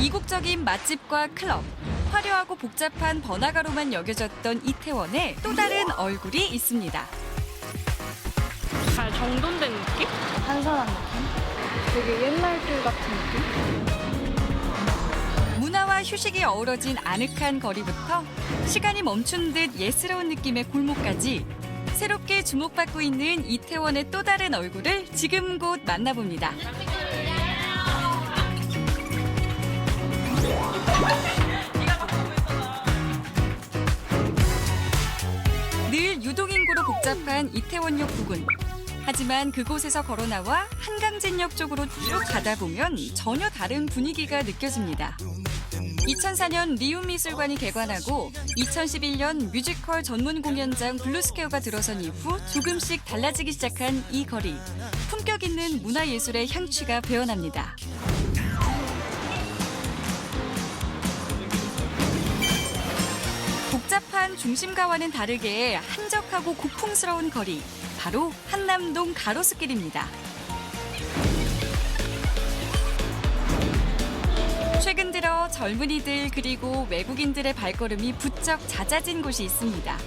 이국적인 맛집과 클럽, 화려하고 복잡한 번화가로만 여겨졌던 이태원에 또 다른 얼굴이 있습니다. 잘 정돈된 느낌? 한산한 느낌? 되게 옛날 길 같은 느낌? 문화와 휴식이 어우러진 아늑한 거리부터 시간이 멈춘 듯 예스러운 느낌의 골목까지 새롭게 주목받고 있는 이태원의 또 다른 얼굴을 지금 곧 만나봅니다. 늘 유동인구로 복잡한 이태원역 부근. 하지만 그곳에서 걸어나와 한강진역 쪽으로 쭉 가다 보면 전혀 다른 분위기가 느껴집니다. 2004년 리움미술관이 개관하고 2011년 뮤지컬 전문 공연장 블루스퀘어가 들어선 이후 조금씩 달라지기 시작한 이 거리. 품격 있는 문화예술의 향취가 배어납니다. 복잡한 중심가와는 다르게 한적하고 고풍스러운 거리. 바로 한남동 가로수길입니다. 최근 들어 젊은이들 그리고 외국인들의 발걸음이 부쩍 잦아진 곳이 있습니다.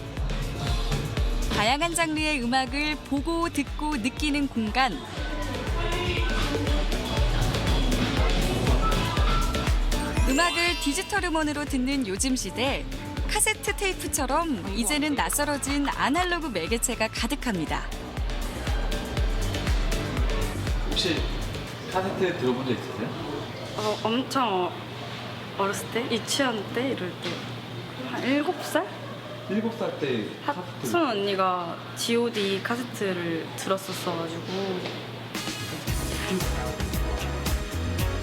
다양한 장르의 음악을 보고 듣고 느끼는 공간. 음악을 디지털 음원으로 듣는 요즘 시대. 카세트 테이프처럼 이제는 낯설어진 아날로그 매개체가 가득합니다. 혹시 카세트 들어본 적 있으세요? 엄청 어렸을 때? 유치원 때? 이럴 때. 한 7살? 7살 때 하순 언니가 G.O.D 카세트를 들었었어가지고.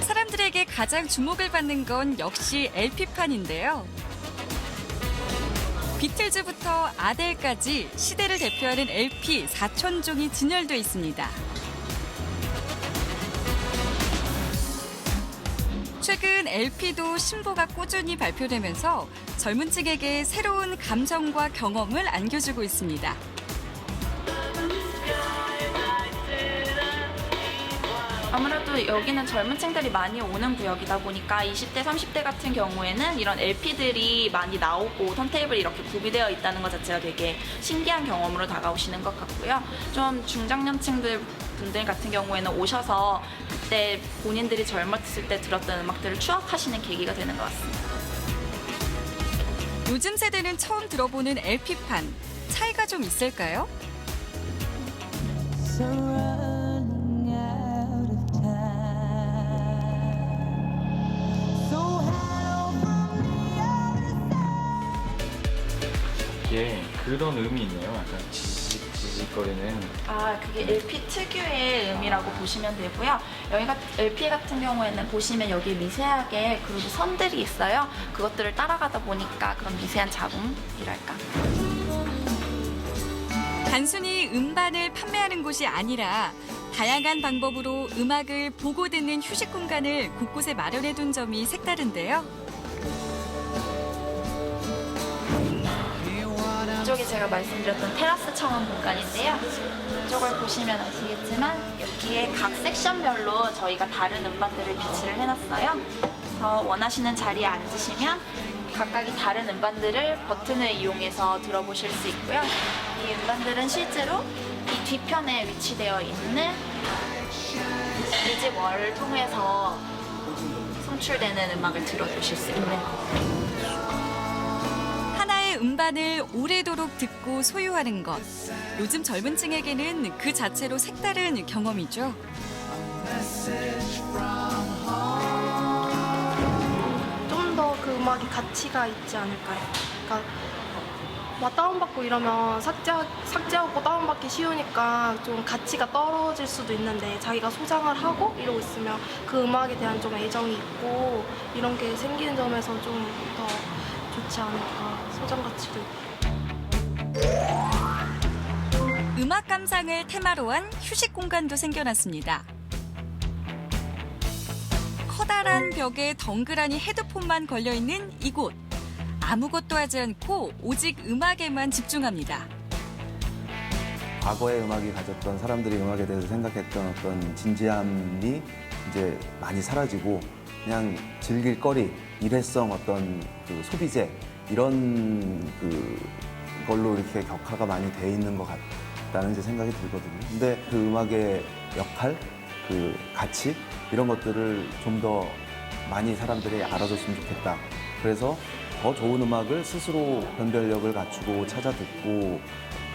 사람들에게 가장 주목을 받는 건 역시 LP판인데요. 비틀즈부터 아델까지 시대를 대표하는 LP 4,000종이 진열돼 있습니다. 최근 LP도 신보가 꾸준히 발표되면서 젊은 층에게 새로운 감성과 경험을 안겨주고 있습니다. 아무래도 여기는 젊은 층들이 많이 오는 구역이다 보니까 20대, 30대 같은 경우에는 이런 LP들이 많이 나오고 턴테이블이 이렇게 구비되어 있다는 것 자체가 되게 신기한 경험으로 다가오시는 것 같고요. 좀 중장년층들 분들 같은 경우에는 오셔서 그때 본인들이 젊었을 때 들었던 음악들을 추억하시는 계기가 되는 것 같습니다. 요즘 세대는 처음 들어보는 LP판. 차이가 좀 있을까요? 이게 그런 음이 있네요. 약간 지직거리는. 그게 LP 특유의 음이라고 보시면 되고요. 여기가 LP 같은 경우에는 보시면 여기 미세하게 그루브 선들이 있어요. 그것들을 따라가다 보니까 그런 미세한 잡음이랄까. 단순히 음반을 판매하는 곳이 아니라 다양한 방법으로 음악을 보고 듣는 휴식 공간을 곳곳에 마련해둔 점이 색다른데요. 이쪽이 제가 말씀드렸던 테라스 청원 공간인데요. 이쪽을 보시면 아시겠지만 여기에 각 섹션별로 저희가 다른 음반들을 비치를 해놨어요. 그래서 원하시는 자리에 앉으시면 각각이 다른 음반들을 버튼을 이용해서 들어보실 수 있고요. 이 음반들은 실제로 이 뒤편에 위치되어 있는 뮤직월을 통해서 송출되는 음악을 들어주실 수 있는 하나의 음반을 오래도록 듣고 소유하는 것. 요즘 젊은 층에게는 그 자체로 색다른 경험이죠. 좀 더 그 음악이 가치가 있지 않을까요? 그러니까 막 다운받고 이러면 삭제하고 다운받기 쉬우니까 좀 가치가 떨어질 수도 있는데 자기가 소장을 하고 이러고 있으면 그 음악에 대한 좀 애정이 있고 이런 게 생기는 점에서 좀 더 좋지 않을까. 소장 가치도 있고. 음악 감상을 테마로 한 휴식 공간도 생겨났습니다. 커다란 벽에 덩그라니 헤드폰만 걸려있는 이곳. 아무것도 하지 않고 오직 음악에만 집중합니다. 과거의 음악이 가졌던 사람들이 음악에 대해서 생각했던 어떤 진지함이 이제 많이 사라지고 그냥 즐길 거리, 일회성 어떤 그 소비재 이런 그 걸로 이렇게 격화가 많이 돼 있는 것 같다는 이제 생각이 들거든요. 근데 그 음악의 역할, 그 가치 이런 것들을 좀 더 많이 사람들이 알아줬으면 좋겠다. 그래서 더 좋은 음악을 스스로 변별력을 갖추고 찾아 듣고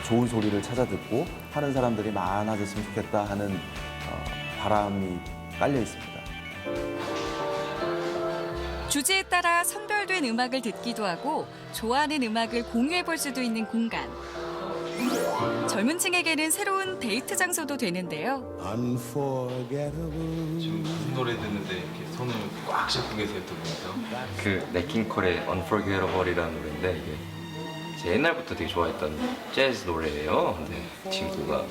좋은 소리를 찾아 듣고 하는 사람들이 많아졌으면 좋겠다 하는 바람이 깔려 있습니다. 주제에 따라 선별된 음악을 듣기도 하고 좋아하는 음악을 공유해 볼 수도 있는 공간. 젊은 층에게는 새로운 데이트 장소도 되는데요. 지금 무슨 노래 듣는데 이렇게 손을 꽉 잡고 계세요, 두 분이서? 그 네킹콜의 Unforgettable이라는 노래인데 이게 제 옛날부터 되게 좋아했던 재즈 노래예요. 근데 친구가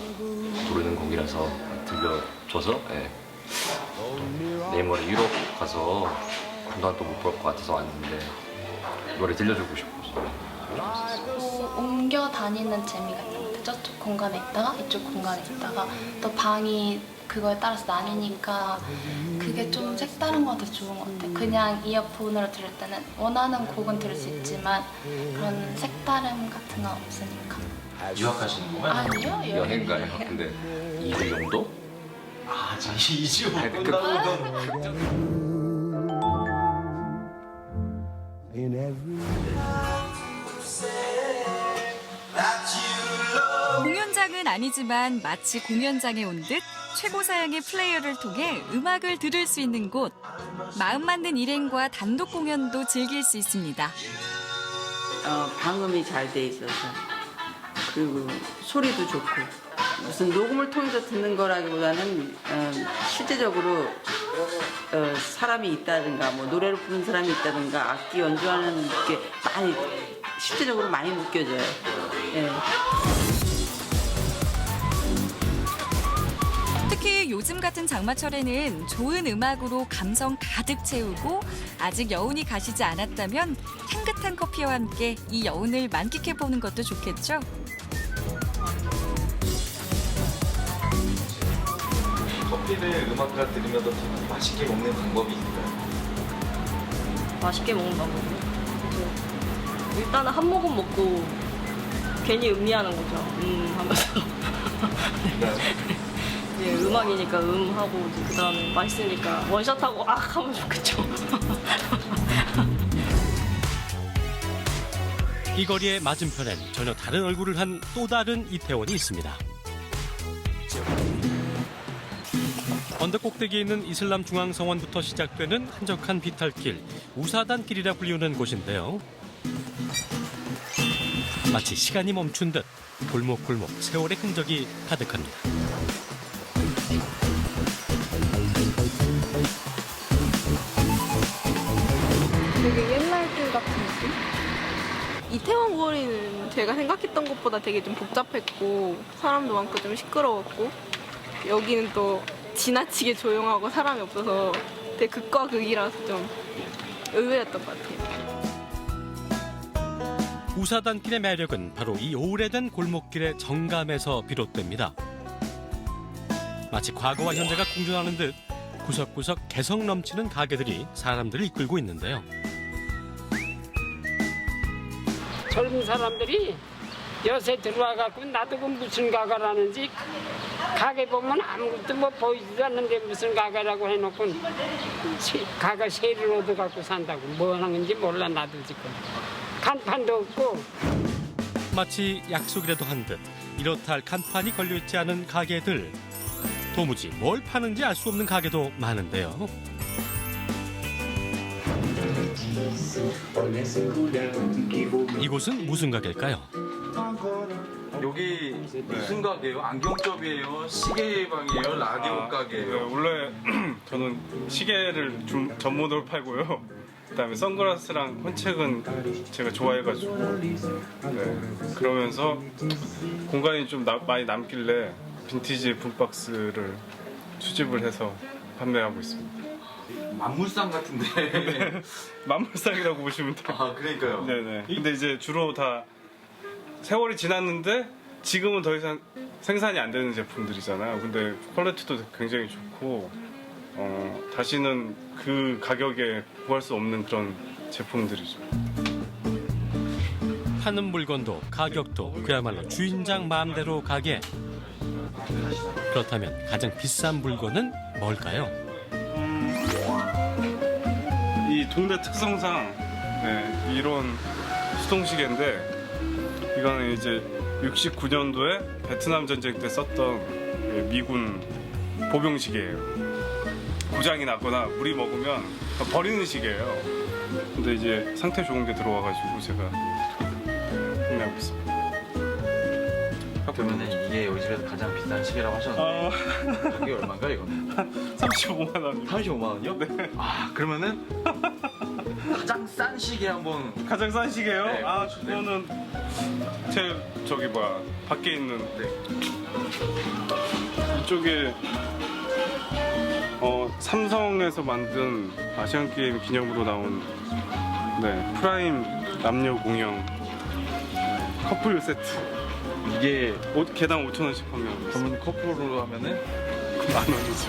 부르는 곡이라서 들려줘서 내일 모레 유럽 가서 그동안 또 못 볼 것 같아서 왔는데 노래 들려주고 싶어서. 옮겨 다니는 재미가 있는 것 같아요. 저쪽 공간에 있다가 이쪽 공간에 있다가 또 방이 그거에 따라서 나뉘니까 그게 좀 색다른 것 같아서 좋은 것 같아요. 그냥 이어폰으로 들을 때는 원하는 곡은 들을 수 있지만 그런 색다름 같은 건 없으니까. 유학하시는 거예요? 아니요, 여행 가요. 근데 2주 정도? 아, 저 2주 아니, 못 그- 본다고. 공연장은 아니지만 마치 공연장에 온 듯 최고 사양의 플레이어를 통해 음악을 들을 수 있는 곳. 마음 맞는 일행과 단독 공연도 즐길 수 있습니다. 방음이 잘 돼 있어서 그리고 소리도 좋고 무슨 녹음을 통해서 듣는 거라기보다는 실제적으로 사람이 있다든가 뭐 노래를 부르는 사람이 있다든가 악기 연주하는 게 많이 실제적으로 많이 느껴져요. 예. 특히 요즘 같은 장마철에는 좋은 음악으로 감성 가득 채우고 아직 여운이 가시지 않았다면 향긋한 커피와 함께 이 여운을 만끽해보는 것도 좋겠죠? 커피를 음악과 들으면서 더 맛있게 먹는 방법이 있을까요? 맛있게 먹는 방법이요? 일단은 한 모금 먹고 괜히 음미하는 거죠. 하면서. 이제 음악이니까 하고 이제 그다음에 맛있으니까 원샷하고 악 하면 좋겠죠. 이 거리의 맞은편엔 전혀 다른 얼굴을 한 또 다른 이태원이 있습니다. 언덕 꼭대기에 있는 이슬람 중앙성원부터 시작되는 한적한 비탈길, 우사단길이라 불리우는 곳인데요. 마치 시간이 멈춘 듯 골목골목 세월의 흔적이 가득합니다. 되게 옛날 길 같은 느낌? 이태원 거리는 제가 생각했던 것보다 되게 좀 복잡했고 사람도 많고 좀 시끄러웠고 여기는 또 지나치게 조용하고 사람이 없어서 되게 극과 극이라서 좀 의외였던 것 같아요. 우사단길의 매력은 바로 이 오래된 골목길의 정감에서 비롯됩니다. 마치 과거와 현재가 공존하는 듯 구석구석 개성 넘치는 가게들이 사람들을 이끌고 있는데요. 젊은 사람들이 여기에 들어와갖고 나도 그 무슨 가게라는지 가게 보면 아무것도 뭐 보이지도 않는데 무슨 가게라고 해놓고 가게 세를 얻어갖고 산다고 뭐 하는 건지 몰라 나도 지금. 간판도 없고. 마치 약속이라도 한 듯 이렇다 할 간판이 걸려있지 않은 가게들. 도무지 뭘 파는지 알 수 없는 가게도 많은데요. 이곳은 무슨 가게일까요? 여기 무슨 가게예요? 안경점이에요? 시계방이에요? 라디오 가게예요? 원래 저는 시계를 좀 전문으로 팔고요. 그다음에 선글라스랑 헌책은 제가 좋아해가지고 그러면서 공간이 좀 많이 남길래 빈티지 붐박스를 수집을 해서 판매하고 있습니다. 만물상 같은데. 만물상이라고 보시면 돼요. 아, 그러니까요. 네네. 근데 이제 주로 다 세월이 지났는데 지금은 더 이상 생산이 안 되는 제품들이잖아요. 근데 퀄리티도 굉장히 좋고 다시는 그 가격에 구할 수 없는 그런 제품들이죠. 파는 물건도 가격도 그야말로 주인장 마음대로 가게. 그렇다면 가장 비싼 물건은 뭘까요? 이 동네 특성상 네, 이런 수동시계인데 이거는 이제 69년도에 베트남 전쟁 때 썼던 미군 보병시계예요. 고장이 나거나 물이 먹으면 버리는 시계예요. 근데 이제 상태 좋은 게 들어와가지고 제가 구매하고 있습니다. 그러면 이게 여기 집에서 가장 비싼 시계라고 하셨는데 가격이 얼마인가요 이거는? 35만 원. 35만 원이요? 네. 아 그러면은 가장 싼 시계 한번. 가장 싼 시계요? 네, 아 그거는 제 저기 뭐야 밖에 있는 이쪽에 삼성에서 만든 아시안 게임 기념으로 나온 프라임 남녀 공영 커플 세트. 이게 개당 5,000원씩 판매하고 있어요. 그러면 커플로 하면은 만 원이죠.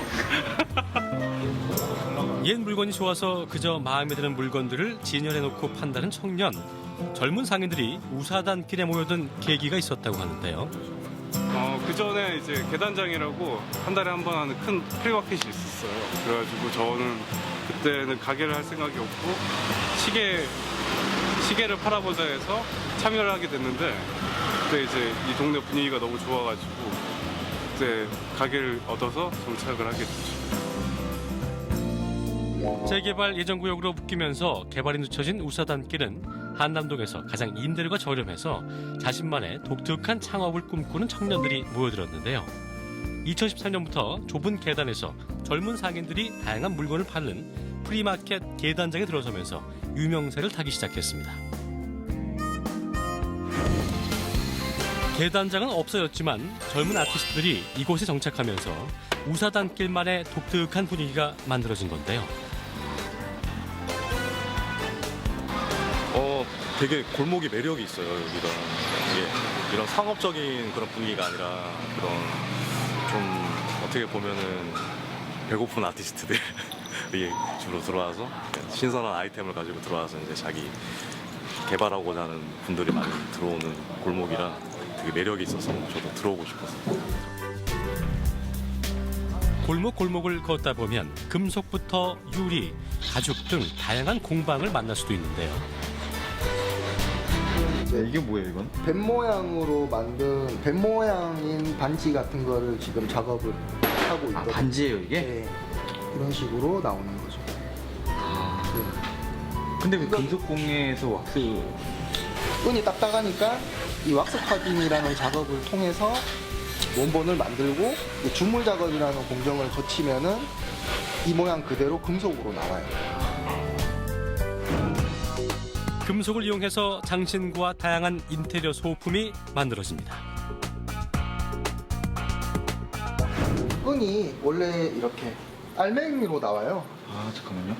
옛 물건이 좋아서 그저 마음에 드는 물건들을 진열해놓고 판다는 청년. 젊은 상인들이 우사단길에 모여든 계기가 있었다고 하는데요. 그 전에 이제 계단장이라고 한 달에 한 번 하는 큰 프리마켓이 있었어요. 그래가지고 저는 그때는 가게를 할 생각이 없고 시계를 팔아보자 해서 참여를 하게 됐는데 그때 이제 이 동네 분위기가 너무 좋아가지고 그때 가게를 얻어서 정착을 하게 됐죠. 재개발 예정구역으로 묶이면서 개발이 늦춰진 우사단길은 한남동에서 가장 임대료가 저렴해서 자신만의 독특한 창업을 꿈꾸는 청년들이 모여들었는데요. 2013년부터 좁은 계단에서 젊은 상인들이 다양한 물건을 파는 프리마켓 계단장에 들어서면서 유명세를 타기 시작했습니다. 계단장은 없어졌지만 젊은 아티스트들이 이곳에 정착하면서 우사단길만의 독특한 분위기가 만들어진 건데요. 되게 골목이 매력이 있어요. 여기가 이게 이런 상업적인 그런 분위기가 아니라 그런 좀 어떻게 보면은 배고픈 아티스트들이 주로 들어와서 신선한 아이템을 가지고 들어와서 이제 자기 개발하고자 하는 분들이 많이 들어오는 골목이라 되게 매력이 있어서 저도 들어오고 싶었어요. 골목골목을 걷다 보면 금속부터 유리, 가죽 등 다양한 공방을 만날 수도 있는데요. 이게 뭐예요 이건? 뱀 모양으로 만든 뱀 모양인 반지 같은 거를 지금 작업을 하고 있거든요. 반지예요 이게? 네. 이런 식으로 나오는 거죠. 근데 왜 금속공예에서 왁스? 끈이 딱딱하니까 이 왁스 파딩이라는 작업을 통해서 원본을 만들고 주물 작업이라는 공정을 거치면은 이 모양 그대로 금속으로 나와요. 금속을 이용해서 장신구와 다양한 인테리어 소품이 만들어집니다. 끈이 원래 이렇게 알맹이로 나와요. 아 잠깐만요.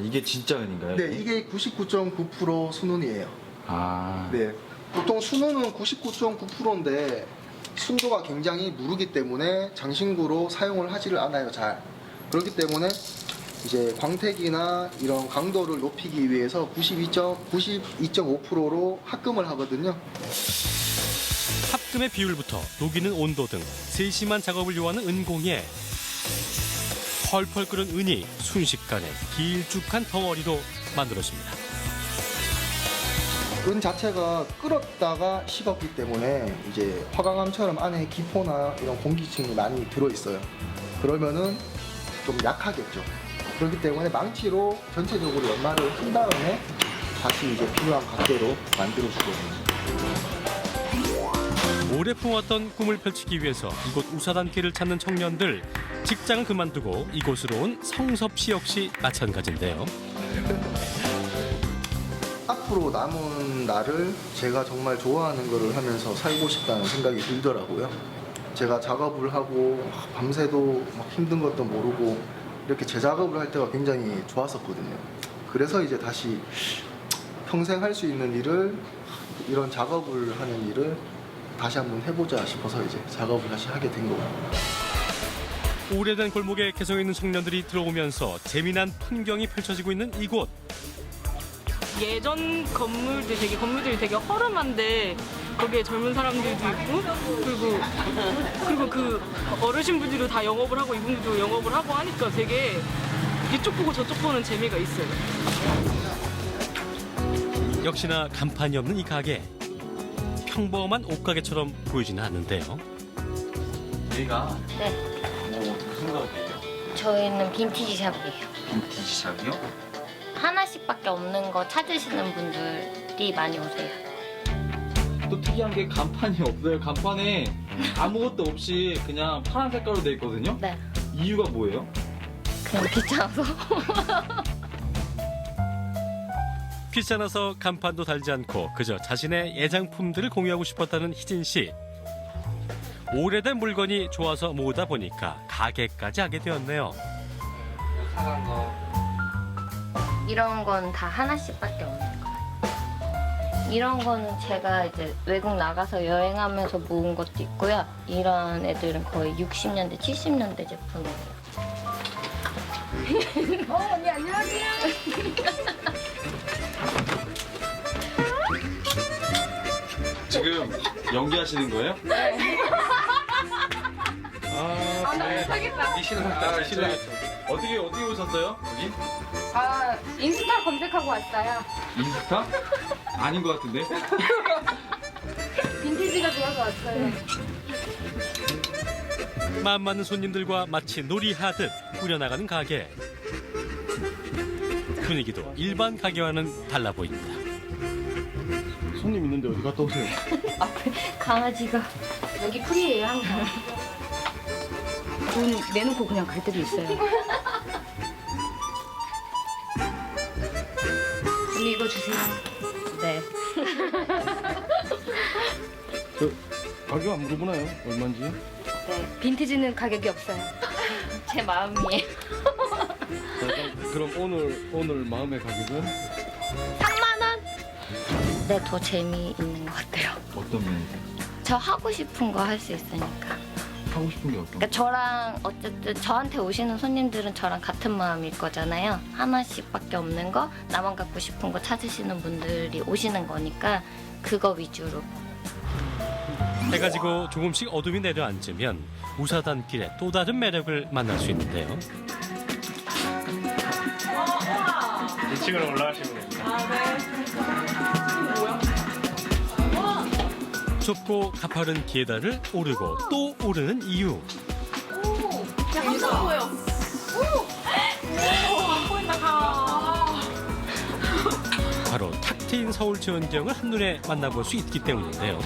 이게 진짜 은인가요? 네, 이게 99.9% 순은이에요. 네, 보통 순은은 99.9%인데 순도가 굉장히 무르기 때문에 장신구로 사용을 하지를 않아요, 잘. 그렇기 때문에 이제 광택이나 이런 강도를 높이기 위해서 92.5%로 합금을 하거든요. 합금의 비율부터 녹이는 온도 등 세심한 작업을 요하는 은공예. 펄펄 끓은 은이 순식간에 길쭉한 덩어리로 만들어집니다. 은 자체가 끓었다가 식었기 때문에 이제 화강암처럼 안에 기포나 이런 공기층이 많이 들어있어요. 그러면은 좀 약하겠죠. 그렇기 때문에 망치로 전체적으로 연마를 한 다음에 다시 이제 필요한 각도로 만들어 주거든요. 오래 품었던 꿈을 펼치기 위해서 이곳 우사단길을 찾는 청년들, 직장을 그만두고 이곳으로 온 성섭 씨 역시 마찬가지인데요. 앞으로 남은 날을 제가 정말 좋아하는 거를 하면서 살고 싶다는 생각이 들더라고요. 제가 작업을 하고 밤새도 막 힘든 것도 모르고 이렇게 제 작업을 할 때가 굉장히 좋았었거든요. 그래서 이제 다시 평생 할 수 있는 일을, 이런 작업을 하는 일을 다시 한번 해보자 싶어서 이제 작업을 다시 하게 된 거예요. 오래된 골목에 개성 있는 청년들이 들어오면서 재미난 풍경이 펼쳐지고 있는 이곳. 예전 건물들이 되게 허름한데 거기에 젊은 사람들도 있고 그리고 그 어르신분들도 다 영업을 하고 이분들도 영업을 하고 하니까 되게 이쪽 보고 저쪽 보는 재미가 있어요. 역시나 간판이 없는 이 가게. 평범한 옷가게처럼 보이지는 않는데요. 여기가 네. 무슨 가게예요? 저희는 빈티지 샵이에요. 빈티지 샵이요? 하나씩밖에 없는 거 찾으시는 분들이 많이 오세요. 또 특이한 게 간판이 없어요. 간판에 아무것도 없이 그냥 파란 색깔로 돼 있거든요. 네. 이유가 뭐예요? 그냥 귀찮아서. 귀찮아서 간판도 달지 않고 그저 자신의 애장품들을 공유하고 싶었다는 희진 씨. 오래된 물건이 좋아서 모으다 보니까 가게까지 하게 되었네요. 사간 거. 이런 건 다 하나씩밖에 없는 거예요. 이런 거는 제가 이제 외국 나가서 여행하면서 모은 것도 있고요. 이런 애들은 거의 60년대, 70년대 제품이에요. 언니 안녕하세요. 지금 연기하시는 거예요? 네. 어떻게 오셨어요? 여기? 인스타 검색하고 왔어요. 인스타? 아닌 것 같은데? 빈티지가 좋아서 왔어요. 마음 맞는 손님들과 마치 놀이하듯 꾸려나가는 가게. 분위기도 일반 가게와는 달라 보입니다. 손님 있는데 어디 갔다 오세요? 앞에 강아지가 여기 풀이에요 항상. 돈 내놓고 그냥 갈 때도 있어요. 언니 이거 주세요. 네. 저 가격 안 물어보나요? 얼마인지? 네. 빈티지는 가격이 없어요. 제 마음이에요. 그럼 오늘 마음의 가격은? 3만 원? 네, 더 재미있는 것 같아요. 어떤 면이? 저 하고 싶은 거 할 수 있으니까. 하고 싶은 게 어떤? 그러니까 저랑 어쨌든 저한테 오시는 손님들은 저랑 같은 마음일 거잖아요. 하나씩밖에 없는 거, 나만 갖고 싶은 거 찾으시는 분들이 오시는 거니까 그거 위주로. 해가 지고 조금씩 어둠이 내려앉으면 우사단길의 또 다른 매력을 만날 수 있는데요. 2층으로 올라가시면 됩니다. 좁고 가파른 계단을 오르고 또 오르는 이유. 항상 보여. 바로 탁 트인 서울 전경을 한눈에 만나볼 수 있기 때문인데요.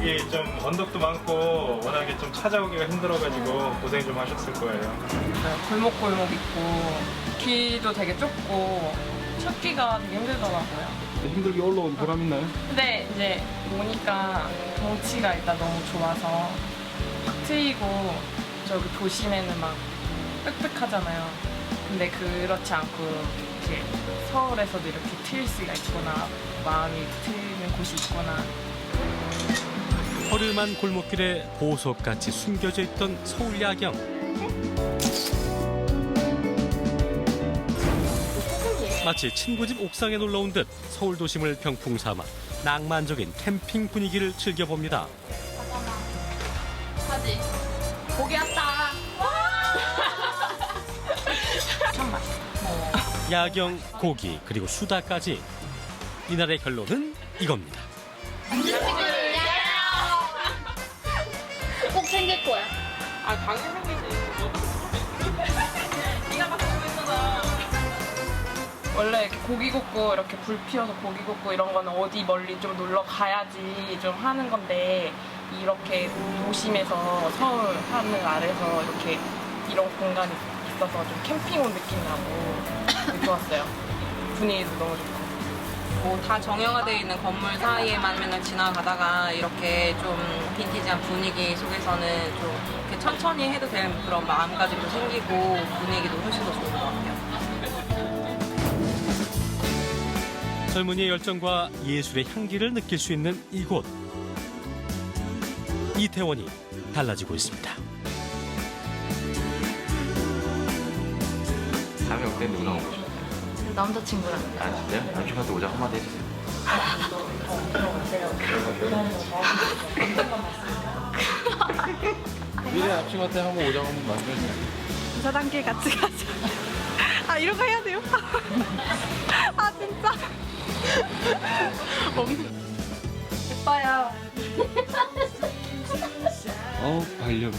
이게 좀 언덕도 많고 워낙에 좀 찾아오기가 힘들어가지고 고생 좀 하셨을 거예요. 골목골목 있고 길도 되게 좁고 찾기가 되게 힘들더라고요. 힘들게 올라온 보람 있나요? 근데 이제 오니까 경치가 일단 너무 좋아서 확 트이고 저기 도심에는 막 빽빽하잖아요. 근데 그렇지 않고 이렇게 서울에서도 이렇게 트일 수가 있구나, 마음이 트이는 곳이 있구나. 허름한 골목길에 보석같이 숨겨져 있던 서울 야경. 마치 친구 집 옥상에 놀러온 듯 서울 도심을 병풍 삼아 낭만적인 캠핑 분위기를 즐겨봅니다. 하지. 고기 왔다. 야경, 고기, 그리고 수다까지. 이날의 결론은 이겁니다. 꼭 챙길 거야. 아, 당연히 생기지. 네가 막 보고 있잖아. 원래 이렇게 고기 굽고 이렇게 불 피워서 고기 굽고 이런 거는 어디 멀리 좀 놀러 가야지 좀 하는 건데 이렇게 도심에서 서울 하늘 아래서 이렇게 이런 공간이 있어서 좀 캠핑 온 느낌 나고 되게 좋았어요. 분위기도 너무 좋고. 뭐 다 정형화되어 있는 건물 사이에만 맨날 지나가다가 이렇게 좀 빈티지한 분위기 속에서는 좀 이렇게 천천히 해도 되는 그런 마음가짐도 생기고 분위기도 훨씬 더 좋은 것 같아요. 젊은이의 열정과 예술의 향기를 느낄 수 있는 이곳. 이태원이 달라지고 있습니다. 다음에 올 때는 누구랑 오고 싶어요? 제 남자친구랑. 아 진짜요? 남친한테 오자 한마디 해주세요. 미래 남친한테 한번 오자고 한번 말해주세요. 4단계 같이 가자. 아, 이런 거 해야 돼요? 아, 진짜. 오빠야. 반려묘.